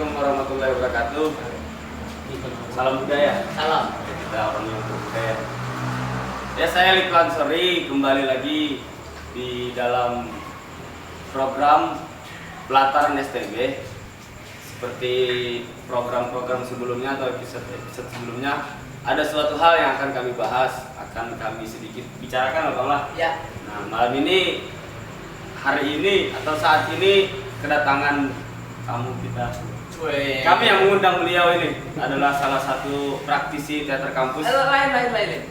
Assalamualaikum warahmatullahi wabarakatuh. Salam budaya. Salam. Kita orang yang budaya. Ya, saya Liplan Sori kembali lagi di dalam program Pelataran STB. Seperti program-program sebelumnya atau episode sebelumnya, ada suatu hal yang akan kami bahas, akan kami sedikit bicarakan, Bang lah. Ya. Nah, malam ini, hari ini atau saat ini kedatangan tamu kita. Kami yang mengundang beliau ini adalah salah satu praktisi teater kampus. Lain.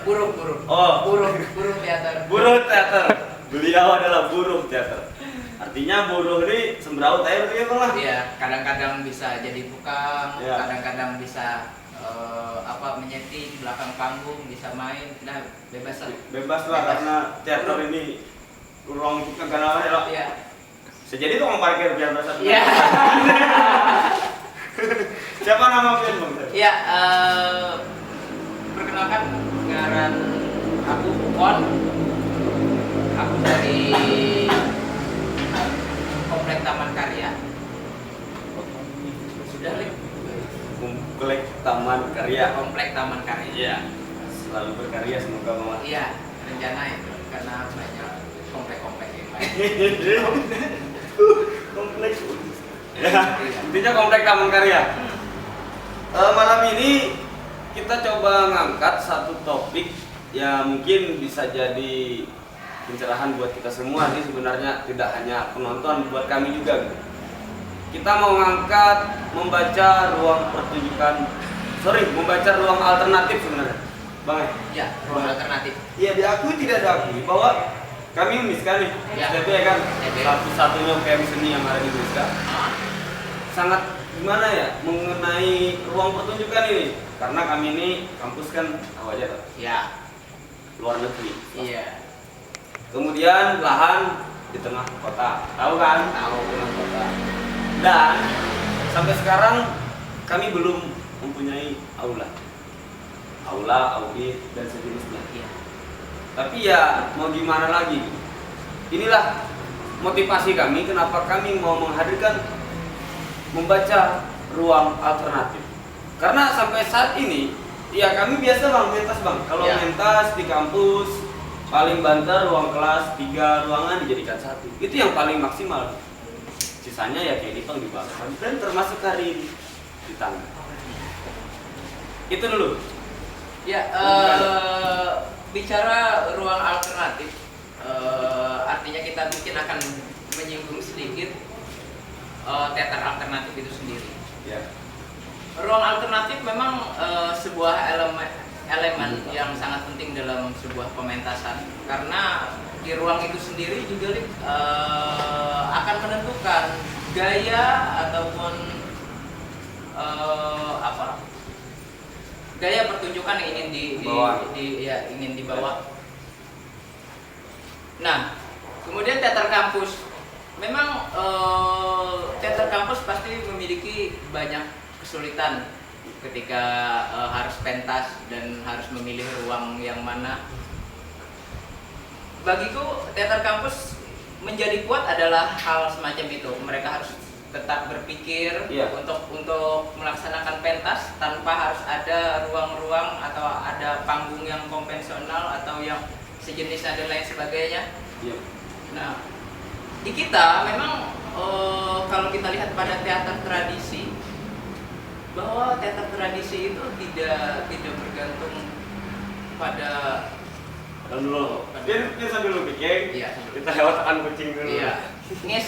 Buruh. Oh, buruh teater. Buruh teater. Beliau adalah buruh teater. Artinya buruh ini semberaut air gitu ya, Bang lah. Iya, kadang-kadang bisa jadi tukang, Ya. kadang-kadang bisa menyeting di belakang panggung, bisa main. Nah, bebas lah. Bebas lah, karena teater ini ruang keganaan ya, Pak. Iya. Sejadi tukang parkir biar berasa. Iya. Siapa nama kalian, Bang? Iya, perkenalkan ngaran aku Ukon. Aku dari Komplek Taman Karya. Sudah, Lik. Komplek Taman Karya. Komplek Taman Karya. Iya. Selalu berkarya semoga, Bang. Iya, rencana itu karena banyak komplek-komplek yang lain. Kompleks. Ya, intinya komplek Taman Karya. Malam ini kita coba ngangkat satu topik yang mungkin bisa jadi pencerahan buat kita semua sih sebenarnya, tidak hanya penonton, buat kami juga gitu. Kita mau ngangkat membaca membaca ruang alternatif sebenarnya, Bang. Ya, ruang alternatif. Iya, diakui tidak diakui bahwa kami unik sekali. Ya. STB kan STB. satu-satunya UKM seni yang ada di Indonesia. Sangat gimana ya mengenai ruang pertunjukan ini, karena kami ini kampus kan tahu aja tuh, Ya. luar negeri. Iya. Kemudian lahan di tengah kota, tahu kan? Tahu, tengah kota. Dan sampai sekarang kami belum mempunyai aula, audit dan sejenisnya. Iya. Tapi ya mau gimana lagi? Inilah motivasi kami kenapa kami mau menghadirkan membaca ruang alternatif. Karena sampai saat ini ya kami biasa Bang mentas Bang. Kalau Ya. mentas di kampus paling banter ruang kelas 3 ruangan dijadikan satu. Itu yang paling maksimal. Sisanya ya kayak dipang dibakar dan termasuk hari ini di tangga. Itu dulu. Ya, bicara ruang alternatif, artinya kita mungkin akan menyinggung sedikit teater alternatif itu sendiri. Ya. Ruang alternatif memang sebuah elemen yang sangat penting dalam sebuah pementasan, karena di ruang itu sendiri juga akan menentukan gaya ataupun gaya pertunjukan yang ingin dibawa. Nah, kemudian teater kampus, memang teater kampus pasti memiliki banyak kesulitan ketika harus pentas dan harus memilih ruang yang mana. Bagiku teater kampus menjadi kuat adalah hal semacam itu. Mereka harus tetap berpikir untuk melaksanakan pentas tanpa harus ada ruang-ruang atau ada panggung yang konvensional atau yang sejenis dan lain sebagainya. Iya. Nah, di kita memang kalau kita lihat pada teater tradisi, bahwa teater tradisi itu tidak bergantung pada Dulu. Dia sambil lu bikin. Iya. Kita lewatkan kucing dulu. Iya. Nges.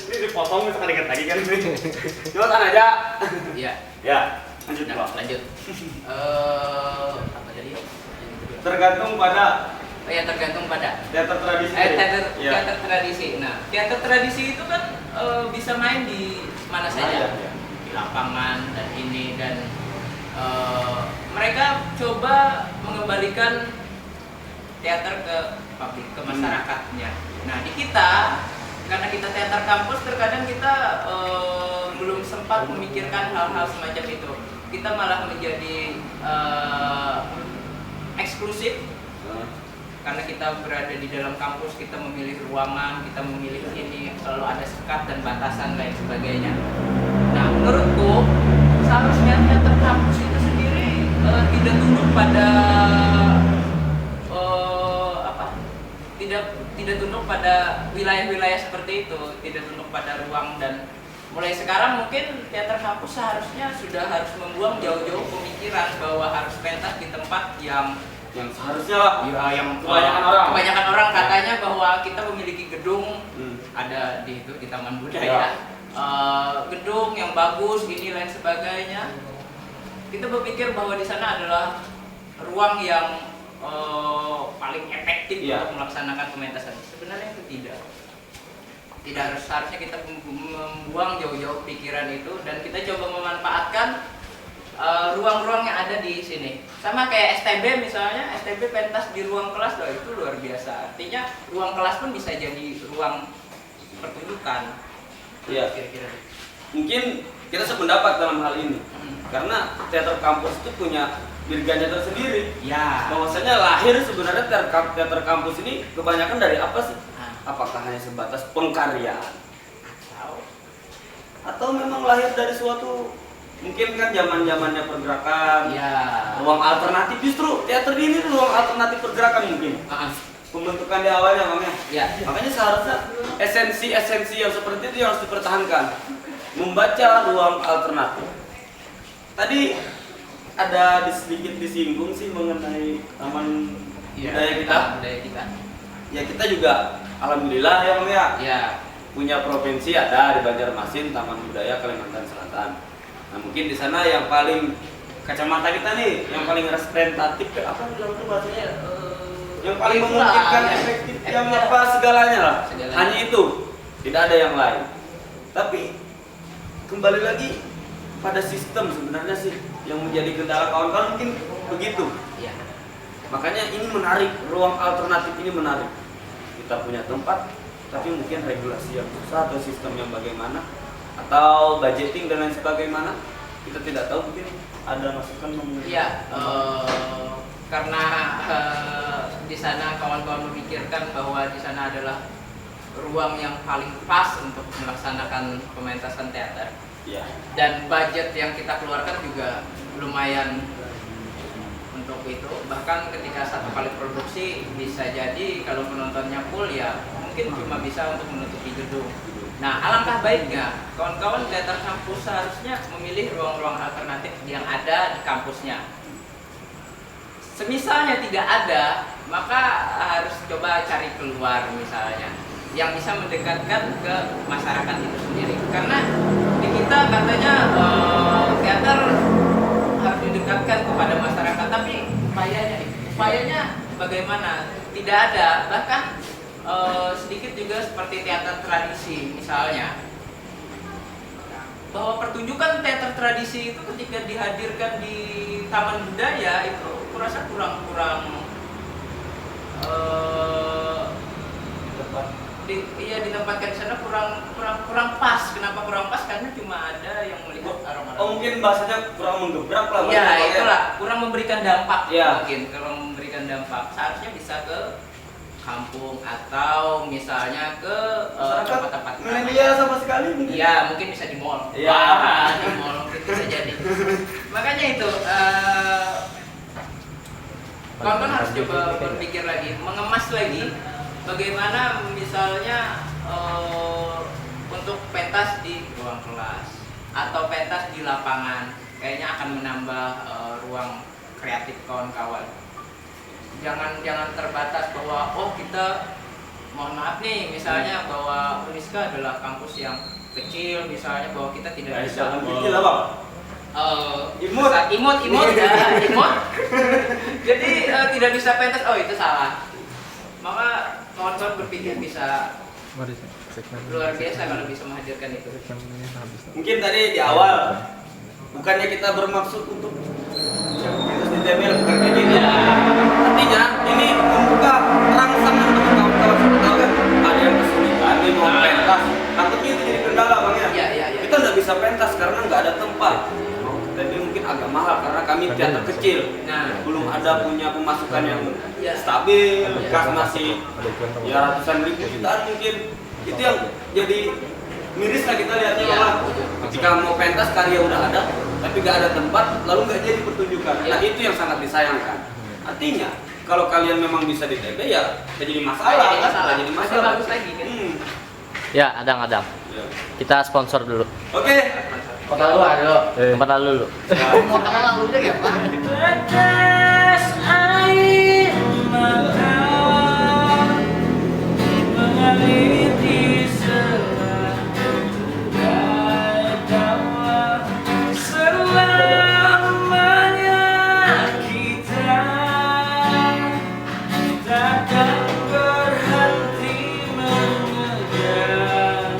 Ini dipotong misalkan dikit lagi kan ini. Lewatkan aja. Iya. Ya, lanjut Nah, Bang. lanjut. Apa tadi? Tergantung pada Tergantung pada teater tradisi. teater tradisi. Nah, teater tradisi itu kan bisa main di mana saja, Ya. di lapangan dan ini dan mereka coba mengembalikan teater ke publik, ke masyarakatnya. Nah, di kita karena kita teater kampus, terkadang kita belum sempat memikirkan hal-hal semacam itu. Kita malah menjadi eksklusif karena kita berada di dalam kampus, kita memilih ruangan, kita memilih ini, selalu ada sekat dan batasan lain sebagainya. Nah, menurutku seharusnya teater kampus itu sendiri tidak tunduk pada tidak tunduk pada wilayah-wilayah seperti itu, tidak tunduk pada ruang. Dan mulai sekarang mungkin teater kampus seharusnya sudah harus membuang jauh-jauh pemikiran bahwa harus pentas di tempat yang seharusnya lah, yang kebanyakan orang katanya bahwa kita memiliki gedung ada di Taman Budaya, gedung yang bagus, ini lain sebagainya. Kita berpikir bahwa di sana adalah ruang yang paling efektif untuk melaksanakan pementasan. Sebenarnya itu tidak harus, seharusnya kita membuang jauh-jauh pikiran itu dan kita coba memanfaatkan ruang-ruang yang ada di sini. Sama kayak STB misalnya, STB pentas di ruang kelas itu luar biasa. Artinya ruang kelas pun bisa jadi ruang pertunjukan. Iya. Kira-kira. Mungkin kita sependapat dalam hal ini. Karena teater kampus itu punya dirganya tersendiri. Ya. Bahwasanya lahir sebenarnya teater kampus ini kebanyakan dari apa sih? Apakah hanya sebatas pengkaryaan? Atau memang lahir dari suatu, mungkin kan zamannya pergerakan, ruang alternatif. Justru teater ini ruang alternatif pergerakan mungkin. Pembentukan di awalnya makanya seharusnya esensi yang seperti itu yang harus dipertahankan. Membaca ruang alternatif. Tadi ada sedikit disinggung sih mengenai taman budaya kita. Ya kita juga alhamdulillah ya Bang ya. Punya provinsi ada di Banjarmasin Taman Budaya Kalimantan Selatan. Nah mungkin di sana yang paling kacamata kita nih, yang paling representatif apa itu bahasanya? Yang paling memungkinkan efektif yang apa segalanya lah. Hanya itu, tidak ada yang lain. Tapi kembali lagi pada sistem sebenarnya sih yang menjadi kendala kawan-kawan mungkin begitu. Makanya ini menarik, ruang alternatif ini menarik. Kita punya tempat, tapi mungkin regulasi yang susah atau sistem yang bagaimana atau budgeting dan lain sebagainya kita tidak tahu. Mungkin ada masukan karena di sana kawan-kawan memikirkan bahwa di sana adalah ruang yang paling pas untuk melaksanakan pementasan teater. Dan budget yang kita keluarkan juga lumayan untuk itu. Bahkan ketika satu kali produksi bisa jadi kalau penontonnya full ya mungkin cuma bisa untuk menutupi gedung. Nah alangkah baiknya kawan-kawan teater kampus seharusnya memilih ruang-ruang alternatif yang ada di kampusnya. Semisalnya tidak ada, maka harus coba cari keluar misalnya yang bisa mendekatkan ke masyarakat itu sendiri. Karena di kita katanya teater harus didekatkan kepada masyarakat, tapi upayanya bagaimana? Tidak ada. Bahkan sedikit juga seperti teater tradisi misalnya, bahwa pertunjukan teater tradisi itu ketika dihadirkan di Taman Budaya itu kurasa kurang ditempatkan di sana kurang pas. Kenapa kurang pas? Karena cuma ada yang melihat aroma. Mungkin bahasanya kurang menggebrak lah. Itulah kurang memberikan dampak. Mungkin kurang memberikan dampak. Seharusnya bisa ke kampung atau misalnya ke tempat-tempat milenial sama sekali mungkin. Mungkin bisa di mall. Di mall mungkin bisa jadi. Makanya itu kawan-kawan harus coba berpikir lagi, mengemas lagi bagaimana misalnya untuk pentas di ruang kelas atau pentas di lapangan, kayaknya akan menambah ruang kreatif kawan-kawan. Jangan terbatas bahwa kita mohon maaf nih misalnya bahwa Uniska adalah kampus yang kecil misalnya, bahwa kita tidak bisa kecil lah Bang. Imut. Jadi tidak bisa pentas, itu salah. Maka kawan-kawan berpikir bisa luar biasa kalau bisa menghadirkan itu. Mungkin tadi di awal bukannya kita bermaksud untuk terus ditembel bukan kayak gitu. Artinya ini membuka rangsang untuk kawan-kawan semua kan. Ada yang kesulitan nih mau pentas, takutnya itu jadi kendala Bang ya. Kita nggak bisa pentas karena nggak ada tempat. Jadi mungkin agak mahal karena kami teater kecil. Nah, belum ada punya pemasukan yang stabil, kas masih ya ratusan ribu jutaan mungkin. Itu yang jadi miris lah kita lihatnya malah. Ketika mau pentas karya udah ada, tapi gak ada tempat, lalu gak jadi pertunjukan. Nah itu yang sangat disayangkan. Artinya kalau kalian memang bisa di TB ya jadi masalah, kan? Jadi masalah. Bagus lagi kan? Ya, Adang. Kita sponsor dulu. Oke. Kota luar dulu. Tempat dulu. Mau kenal lagunya ya Pak? Tetes air mata mengalir di selai tawa selamanya kita takkan berhenti mengejar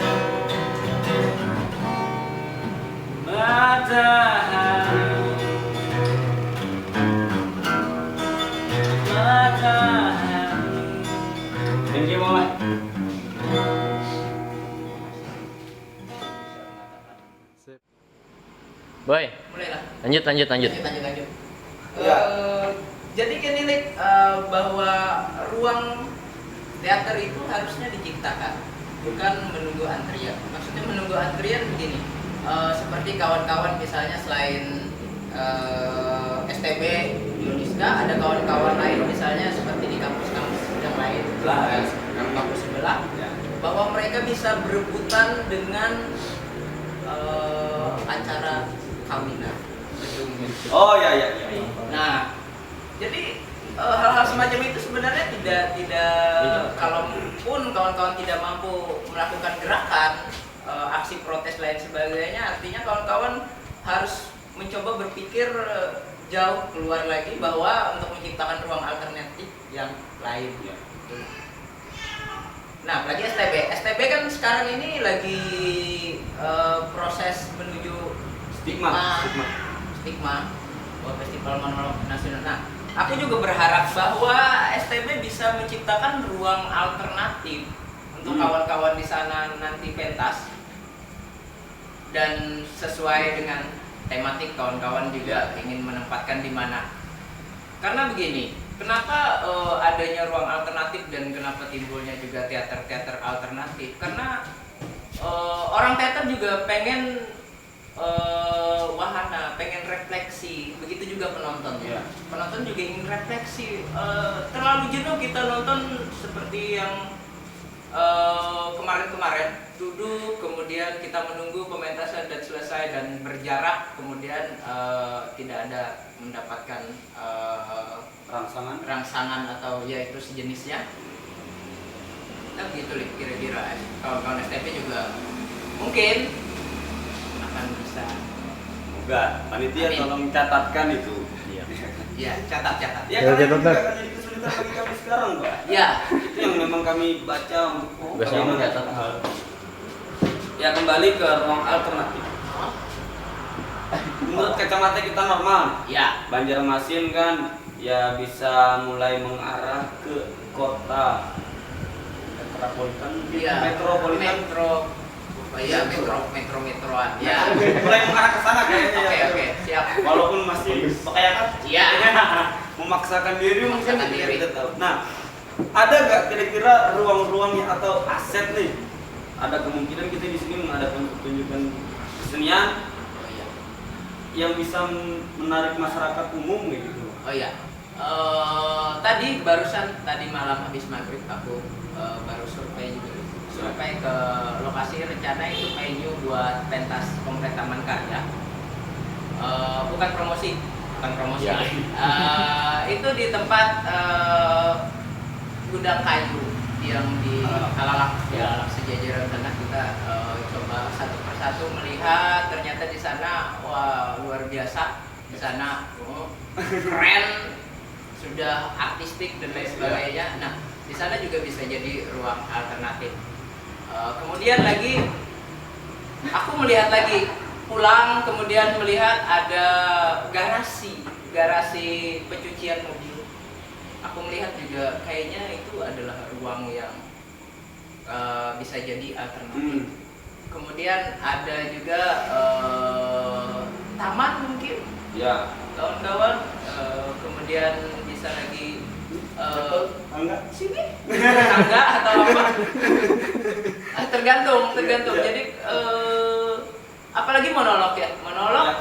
matahari. Thank you, Mama. Boy, Mulailah. lanjut. Lanjut. Ya. Jadi gini Lik, bahwa ruang teater itu harusnya diciptakan, bukan menunggu antrian. Maksudnya menunggu antrian begini, seperti kawan-kawan misalnya selain STB di Uniska, ada kawan-kawan lain misalnya seperti di kampus-kampus yang lain, kampus sebelah, bahwa mereka bisa berebutan dengan acara kawinan. Oh ya. Nah, jadi hal-hal semacam itu sebenarnya tidak kalaupun kawan-kawan tidak mampu melakukan gerakan aksi protes lain sebagainya, artinya kawan-kawan harus mencoba berpikir jauh keluar lagi bahwa untuk menciptakan ruang alternatif yang lain. Nah, apalagi STB kan sekarang ini lagi proses menuju stigma Festival Monolog Nasional. Nah, aku juga berharap bahwa STB bisa menciptakan ruang alternatif untuk kawan-kawan di sana nanti pentas, dan sesuai dengan tematik kawan-kawan juga ingin menempatkan di mana. Karena begini, kenapa adanya ruang alternatif dan kenapa timbulnya juga teater-teater alternatif? Karena orang teater juga pengen wahana, pengen refleksi, begitu juga penonton. Penonton juga ingin refleksi. Terlalu jenuh kita nonton seperti yang kemarin-kemarin, duduk kemudian kita menunggu pementasan dan selesai dan berjarak, kemudian tidak ada mendapatkan rangsangan atau ya itu sejenisnya. Nah begitu kira-kira kawan-kawan STP juga mungkin akan bisa. Enggak, panitia tolong catatkan itu. Ya, catat. Ya, karena itu juga akan jadi kesulitan bagi kami sekarang, Pak. Ya, Itu yang memang kami baca untuk Biasanya mencatat hal. Ya, kembali ke ruang alternatif. Menurut kacamata kita normal. ya. Banjarmasin kan ya bisa mulai mengarah ke kota metropolitan, metropolitan. Metroan. Ya. Mulai mengarah ke sana kayaknya. Oke, siap. Walaupun masih kan? Iya. Memaksakan diri mungkin Memaksakan diri. kita tahu. Nah, ada nggak kira-kira ruang-ruangnya atau aset nih? Ada kemungkinan kita di sini mengadakan pertunjukan kesenian yang bisa menarik masyarakat umum gitu. Oh iya. Tadi malam habis maghrib aku baru survei ke lokasi rencana itu venue buat pentas Kongres Taman Karya. Bukan promosi. Ya. Itu di tempat gudang kayu yang di Alalak sejajaran sana. Kita coba satu persatu melihat, ternyata di sana wah luar biasa. Di sana keren, sudah artistik dan lain sebagainya. Nah, di sana juga bisa jadi ruang alternatif. Kemudian lagi aku melihat lagi pulang, kemudian melihat ada garasi pencucian mobil. Aku melihat juga kayaknya itu adalah ruang yang bisa jadi alternatif. Kemudian ada juga taman, mungkin Ya. kawan-kawan. Kemudian bisa lagi Enggak. sini tangga atau apa? Tergantung. Iya. Jadi apalagi monolog ya. Monolog,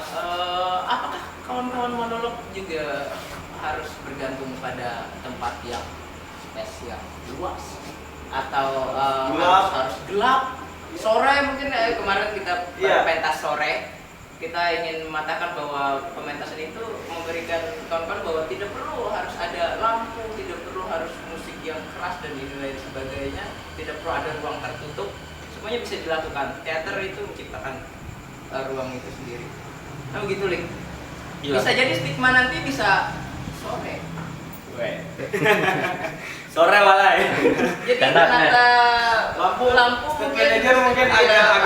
apakah kawan-kawan monolog juga harus bergantung pada tempat yang space yang luas atau harus gelap? Sore mungkin kemarin kita pentas sore. Kita ingin mengatakan bahwa pementasan itu memberikan kawan-kawan bahwa tidak perlu harus ada lampu, tidak perlu harus musik yang keras dan lain sebagainya, tidak perlu ada ruang tertutup, semuanya bisa dilakukan. Teater itu menciptakan ruang itu sendiri. Nah begitu, Lik. Bisa jadi stigma nanti bisa sore. Sore walai. Jadi ternyata lampu manajer mungkin ada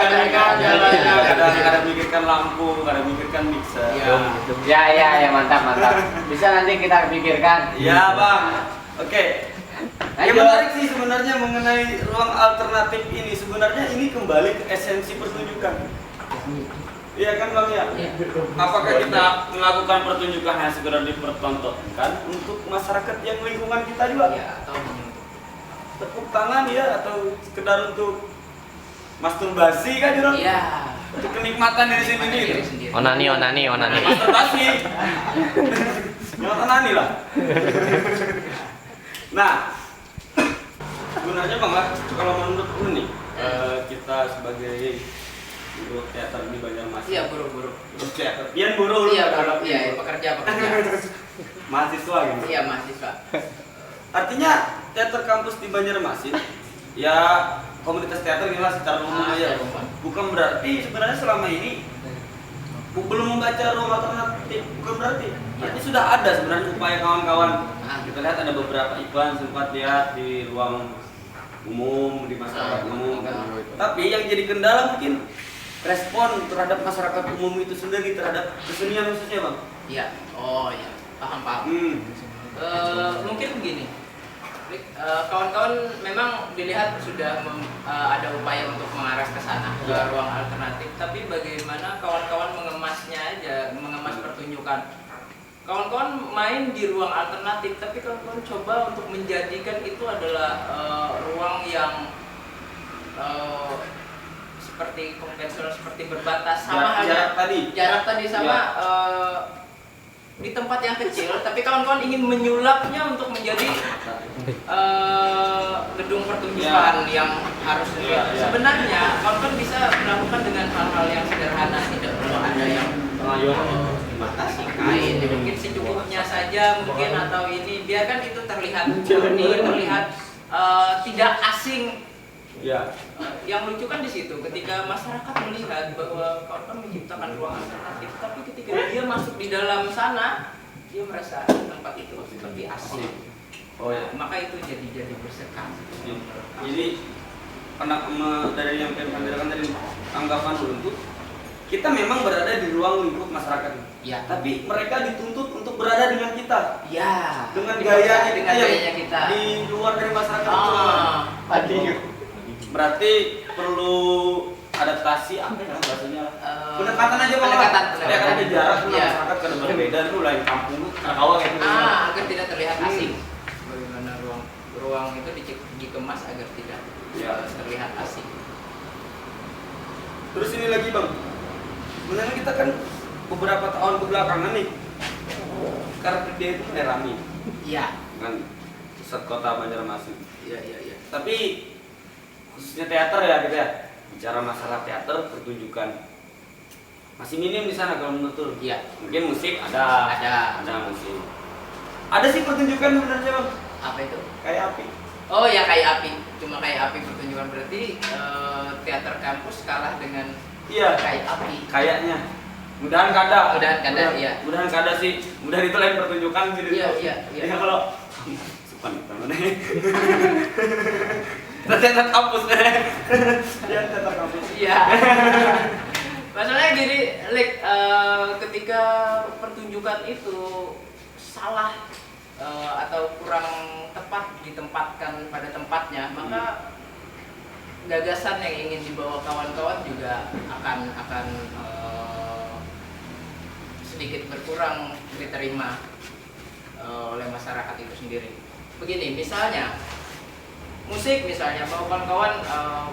mikirkan lampu, ada mikirkan mixer. Ya, mantap. Bisa nanti kita pikirkan. Iya, Bang. Oke. Yang menarik sih sebenarnya mengenai ruang alternatif ini, sebenarnya ini kembali ke esensi pertunjukan. Iya kan Bang ya? Iya. Apakah kita melakukan pertunjukan hanya sekedar dipertontonkan untuk masyarakat yang lingkungan kita juga? Iya, atau Tepuk tangan ya, atau sekedar untuk masturbasi kan Jurang? iya. Untuk kenikmatan diri sendiri. Onani. Masturbasi. Jangan onani lah. Nah, sebenarnya Bang, kalau menurut lu nih, kita sebagai guru teater di Banjarmasin. Iya, guru. Guru teater. Pian guru lu. Iya, pekerja. Mahasiswa gitu. Iya, mahasiswa. Artinya teater kampus di Banjarmasin ya komunitas teater inilah secara umum aja. Bukan berarti sebenarnya selama ini belum membaca ruang alternatif, bukan berarti. Berarti sudah ada sebenarnya upaya kawan-kawan. Kita lihat ada beberapa iklan sempat lihat di ruang umum, di masyarakat umum kan. Tapi yang jadi kendala mungkin respon terhadap masyarakat umum itu sendiri terhadap kesenian khususnya Bang. Iya. Oh iya, paham. Mungkin begini. Kawan-kawan memang dilihat sudah ada upaya untuk mengarah ke sana, ke ruang alternatif. Tapi bagaimana kawan-kawan mengemas pertunjukan. Kawan-kawan main di ruang alternatif, tapi kawan-kawan coba untuk menjadikan itu adalah ruang yang seperti konvensional, seperti berbatas sama jarak tadi sama di tempat yang kecil, tapi kawan-kawan ingin menyulapnya untuk menjadi gedung pertunjukan yang harus sebenarnya kawan-kawan bisa melakukan dengan hal-hal yang sederhana, tidak perlu ada yang dibatasi kain, mungkin secukupnya saja mungkin, atau ini biarkan itu terlihat jernih, terlihat tidak asing. Ya. Yang lucu kan di situ ketika masyarakat melihat bahwa kawan-kawan menciptakan ruang alternatif, tapi ketika dia masuk di dalam sana dia merasa tempat itu seperti asing. Oh ya. Maka itu jadi bersekat. Jadi dari yang pengen tadi anggapan untuk kita memang berada di ruang lingkup masyarakat. Ya. Tapi mereka dituntut untuk berada dengan kita. Ya. Dengan gayanya kita. Di luar dari masyarakat itu. Berarti perlu adaptasi apa ya bahasanya? Pendekatan aja Bang. Pendekatan ada jarak masyarakat karena berbeda dulu lain kampung Karawang gitu. Agar tidak terlihat asing. Bagaimana ruang itu dikemas agar tidak terlihat asing. Terus ini lagi Bang. Sebenarnya kita kan beberapa tahun kebelakangan nih Carpe Diem itu rame. Iya. Kan pusat kota Banjarmasin. Iya. Tapi khususnya teater ya gitu ya. Bicara masalah teater, pertunjukan masih minim di sana kalau menurut lu. Iya. Mungkin musik ada musik. Ada sih pertunjukan sebenarnya Bang. Apa itu? Kayak api. Oh ya, kayak api. Cuma kayak api pertunjukan, berarti teater kampus kalah dengan kayak api. Kayaknya. Mudahan kada, iya. Mudahan kada sih. Mudahan itu lain pertunjukan gitu. Iya. Ya kalau supan mana teater kampus ya teater kampus. Iya. Masalahnya gini, ketika pertunjukan itu salah atau kurang tepat ditempatkan pada tempatnya, maka gagasan yang ingin dibawa kawan-kawan juga akan sedikit berkurang diterima oleh masyarakat itu sendiri. Begini, misalnya musik, misalnya bahwa kawan-kawan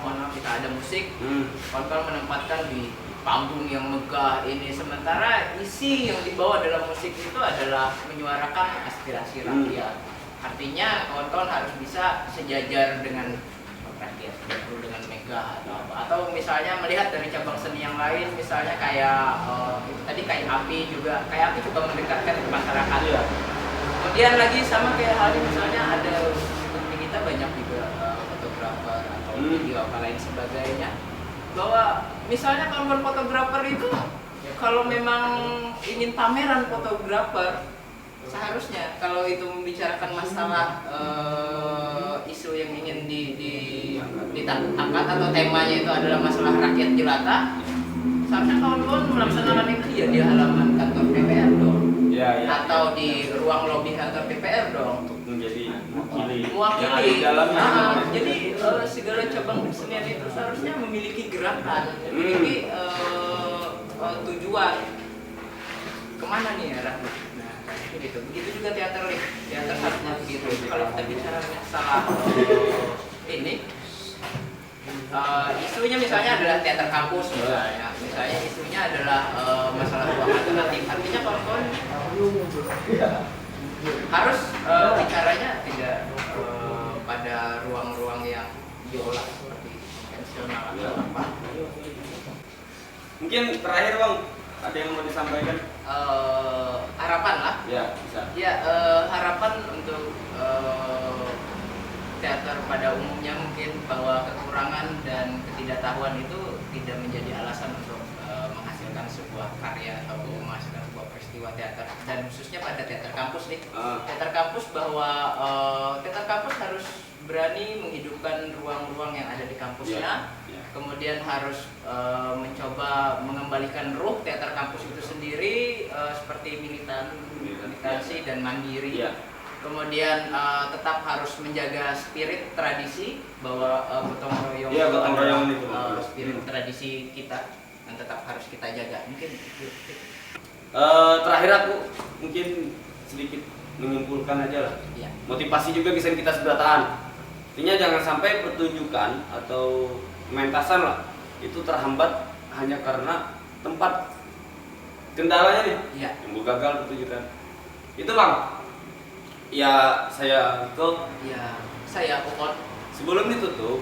mana kita ada musik, kawan-kawan menempatkan di panggung yang megah ini, sementara isi yang dibawa dalam musik itu adalah menyuarakan aspirasi rakyat. Artinya kawan-kawan harus bisa sejajar dengan rakyat, tidak perlu dengan megah atau apa. Atau misalnya melihat dari cabang seni yang lain, misalnya kayak itu tadi kayak api juga, kayak api juga mendekatkan ke masyarakat. Kemudian lagi sama kayak halnya misalnya ada di kita banyak juga fotografer atau video apa lain sebagainya, bahwa misalnya kalau fotografer itu kalau memang ingin pameran fotografer, seharusnya kalau itu membicarakan masalah isu yang ingin ditangkat atau temanya itu adalah masalah rakyat jelata, seharusnya kawan-kawan melaksanakan itu ya di halaman kantor DPR dong, atau di ruang lobi kantor DPR dong, untuk menjadi mewakili. Jadi segala cabang kesenian itu seharusnya memiliki gerakan, memiliki tujuan kemana nih arahnya. Begitu juga teater nih, teater harusnya begitu. Kalau kita bicara masalah ini, isunya misalnya adalah teater kampus misalnya isunya adalah masalah ruang alternatif. Artinya kawan-kawan harus bicaranya tidak pada ruang-ruang yang diolah seperti konvensional atau apa. Mungkin terakhir Bang, ada yang mau disampaikan? Harapan lah. Ya, bisa. Ya, harapan untuk teater pada umumnya mungkin bahwa kekurangan dan ketidaktahuan itu tidak menjadi alasan untuk menghasilkan sebuah karya atau menghasilkan sebuah peristiwa teater, dan khususnya pada teater kampus nih. Teater kampus bahwa teater kampus harus berani menghidupkan ruang-ruang yang ada di kampusnya. Kemudian harus mencoba mengembalikan ruh teater kampus itu sendiri seperti militansi dan mandiri. Kemudian tetap harus menjaga spirit tradisi bahwa gotong royong itu spirit tradisi kita, dan tetap harus kita jaga. Mungkin terakhir aku mungkin sedikit menyimpulkan aja lah. Motivasi juga kisah kita sebataan. Artinya jangan sampai pertunjukan atau pementasan lah itu terhambat hanya karena tempat, kendalanya nih yang gagal pertunjukan itu Bang. Ya saya Iko, ya saya Ukon. Sebelum ditutup,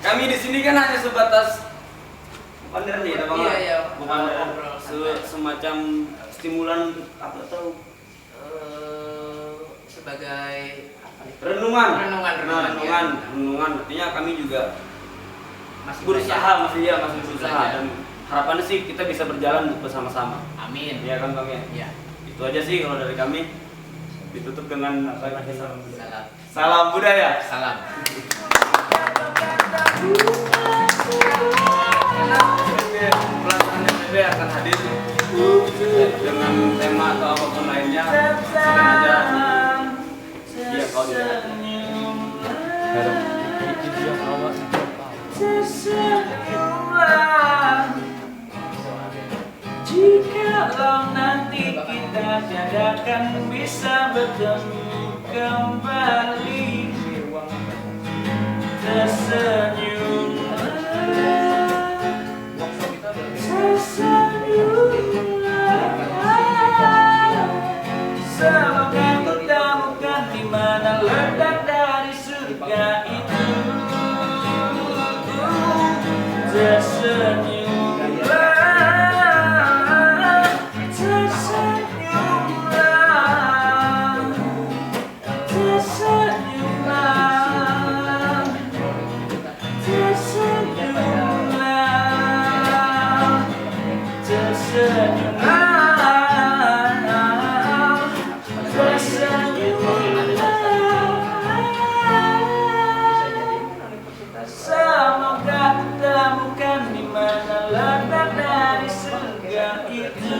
kami di sini kan hanya sebatas pander nih, Bang. Bukan semacam stimulan apa tahu sebagai renungan. Artinya kami juga masih berusaha dan harapannya sih kita bisa berjalan bersama-sama. Amin. Ya kan Bang ya? Ya. Itu aja sih kalau dari kami. Ditutup dengan apa lagi? Salam budaya. Salam. Pelaksanaan STB akan hadir dengan tema atau apapun lainnya. Sengaja. Iya kalau tidak. Jikalau nanti kita tiadakan bisa bertemu kembali, semoga kita bukan di mana letak dari surga itu. Semoga temukan di mana letak dari surga itu.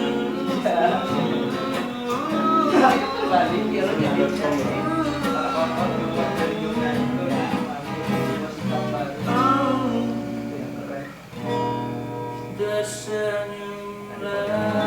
Tersenyumlah.